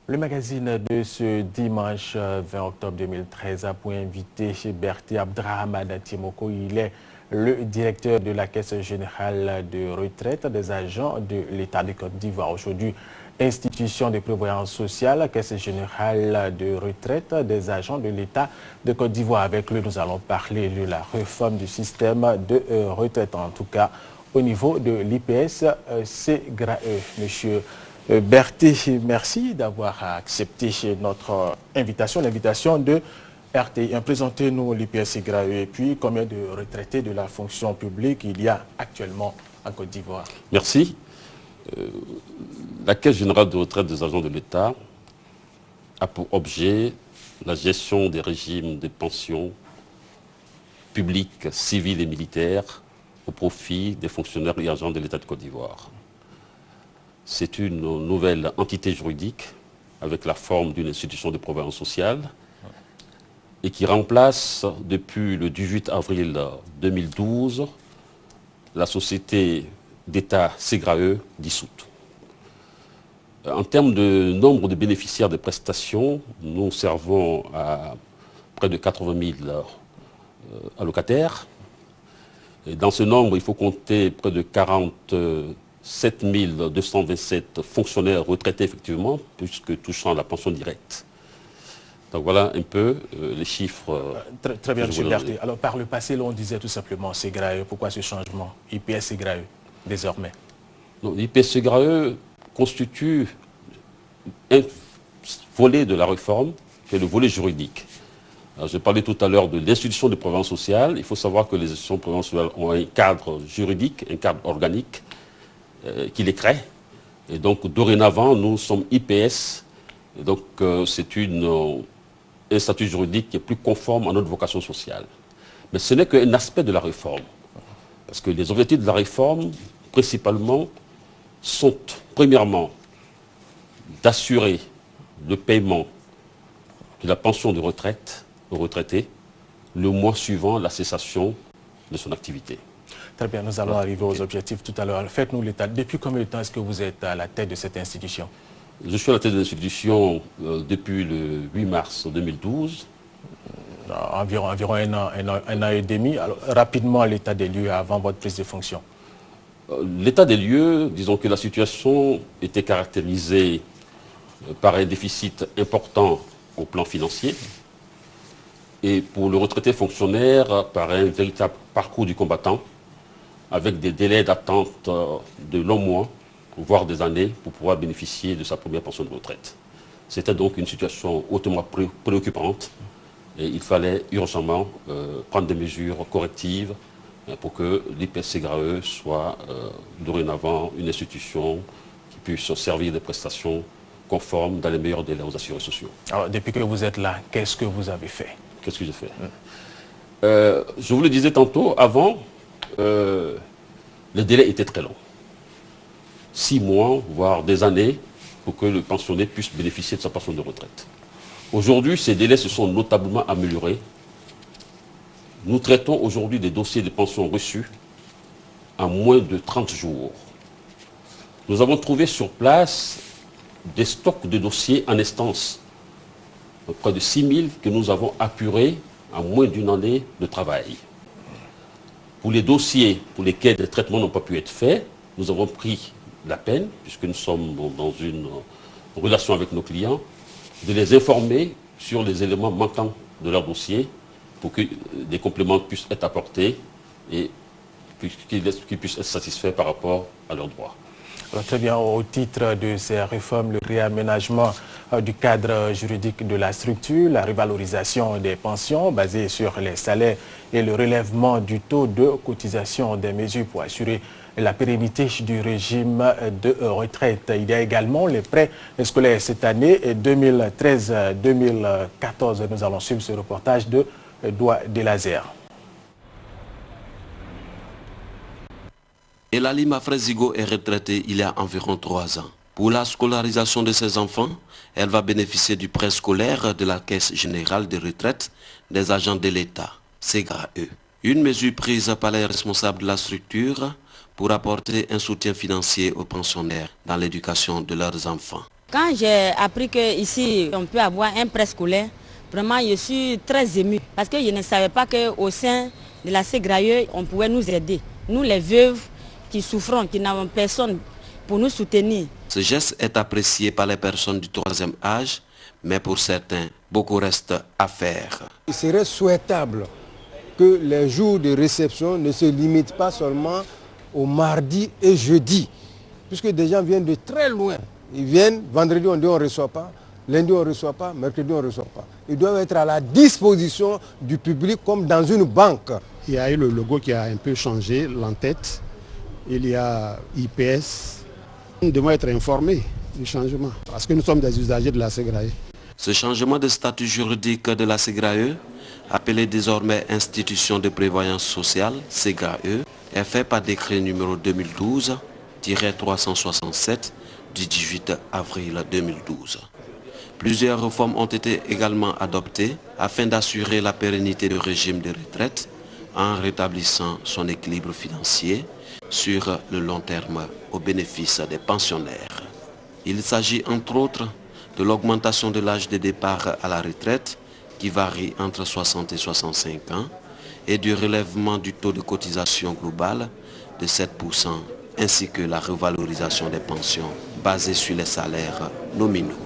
Le magazine de ce dimanche 20 octobre 2013 a pour invité Berti Abdrahamad Timoko. Il est le directeur de la Caisse générale de retraite des agents de l'État de Côte d'Ivoire. Aujourd'hui, institution de prévoyance sociale, Caisse générale de retraite des agents de l'État de Côte d'Ivoire. Avec lui, nous allons parler de la réforme du système de retraite, en tout cas au niveau de l'IPS SEGRAE. Monsieur Berti, merci d'avoir accepté notre invitation, l'invitation de RTI. Présentez-nous l'IPS SEGRAE et puis combien de retraités de la fonction publique il y a actuellement en Côte d'Ivoire. Merci. La Caisse générale de retraite des agents de l'État a pour objet la gestion des régimes de pensions publiques, civiles et militaires au profit des fonctionnaires et agents de l'État de Côte d'Ivoire. C'est une nouvelle entité juridique avec la forme d'une institution de prévoyance sociale et qui remplace depuis le 18 avril 2012 la société d'État SEGRAE dissoute. En termes de nombre de bénéficiaires de prestations, nous servons à près de 80 000 allocataires. Et dans ce nombre, il faut compter près de 47 227 fonctionnaires retraités effectivement, puisque touchant la pension directe. Donc voilà un peu les chiffres. Très bien, M. Berti. Alors par le passé, on disait tout simplement SEGRAE. Pourquoi ce changement IPS SEGRAE désormais? L'IPS SEGRAE constitue un volet de la réforme, qui est le volet juridique. Alors, je parlais tout à l'heure de l'institution de prévoyance sociale. Il faut savoir que les institutions de prévoyance sociale ont un cadre juridique, un cadre organique qui les crée. Et donc, dorénavant, nous sommes IPS. Et donc, c'est un statut juridique qui est plus conforme à notre vocation sociale. Mais ce n'est qu'un aspect de la réforme. Parce que les objectifs de la réforme, principalement, sont, premièrement, d'assurer le paiement de la pension de retraite aux retraités le mois suivant la cessation de son activité. Très bien, nous allons arriver aux objectifs tout à l'heure. Faites-nous l'état. Depuis combien de temps est-ce que vous êtes à la tête de cette institution? Je suis à la tête de l'institution depuis le 8 mars 2012. Environ un an et demi. Alors, rapidement, l'état des lieux avant votre prise de fonction. L'état des lieux, disons que la situation était caractérisée par un déficit important au plan financier et pour le retraité fonctionnaire par un véritable parcours du combattant avec des délais d'attente de longs mois, voire des années, pour pouvoir bénéficier de sa première pension de retraite. C'était donc une situation hautement préoccupante et il fallait urgemment prendre des mesures correctives pour que l'IPS SEGRAE soit dorénavant une institution qui puisse servir des prestations conformes dans les meilleurs délais aux assurés sociaux. Alors, depuis que vous êtes là, qu'est-ce que vous avez fait? Qu'est-ce que j'ai fait? Je vous le disais tantôt, avant, les délais étaient très longs. 6 mois, voire des années, pour que le pensionné puisse bénéficier de sa pension de retraite. Aujourd'hui, ces délais se sont notablement améliorés. Nous traitons aujourd'hui des dossiers de pension reçus en moins de 30 jours. Nous avons trouvé sur place des stocks de dossiers en instance, près de 6 000 que nous avons apurés en moins d'une année de travail. Pour les dossiers pour lesquels les traitements n'ont pas pu être faits, nous avons pris la peine, puisque nous sommes dans une relation avec nos clients, de les informer sur les éléments manquants de leur dossier pour que des compléments puissent être apportés et qu'ils puissent être satisfaits par rapport à leurs droits. Alors, très bien, au titre de ces réformes, le réaménagement du cadre juridique de la structure, la revalorisation des pensions basée sur les salaires et le relèvement du taux de cotisation, des mesures pour assurer la pérennité du régime de retraite. Il y a également les prêts scolaires cette année, 2013-2014. Nous allons suivre ce reportage de Doua Delazer. Elalima Frezigo est retraitée il y a environ 3 ans. Pour la scolarisation de ses enfants, elle va bénéficier du prêt scolaire de la Caisse générale de retraite des agents de l'État, SEGRAE. Une mesure prise par les responsables de la structure pour apporter un soutien financier aux pensionnaires dans l'éducation de leurs enfants. Quand j'ai appris qu'ici, on peut avoir un préscolaire, vraiment, je suis très émue. Parce que je ne savais pas qu'au sein de la Ségrailleux, on pouvait nous aider. Nous, les veuves qui souffrons, qui n'avons personne pour nous soutenir. Ce geste est apprécié par les personnes du troisième âge, mais pour certains, beaucoup reste à faire. Il serait souhaitable que les jours de réception ne se limitent pas seulement au mardi et jeudi, puisque des gens viennent de très loin. Ils viennent, vendredi on dit on ne reçoit pas, lundi on ne reçoit pas, mercredi on ne reçoit pas. Ils doivent être à la disposition du public comme dans une banque. Il y a eu le logo qui a un peu changé, l'entête. Il y a IPS. Nous devons être informés du changement, parce que nous sommes des usagers de la Ségrailleux. Ce changement de statut juridique de la Ségrailleux, appelée désormais Institution de prévoyance sociale, Ségrailleux, est fait par décret numéro 2012-367 du 18 avril 2012. Plusieurs réformes ont été également adoptées afin d'assurer la pérennité du régime de retraite en rétablissant son équilibre financier sur le long terme au bénéfice des pensionnaires. Il s'agit entre autres de l'augmentation de l'âge de départ à la retraite qui varie entre 60 et 65 ans et du relèvement du taux de cotisation globale de 7% ainsi que la revalorisation des pensions basées sur les salaires nominaux.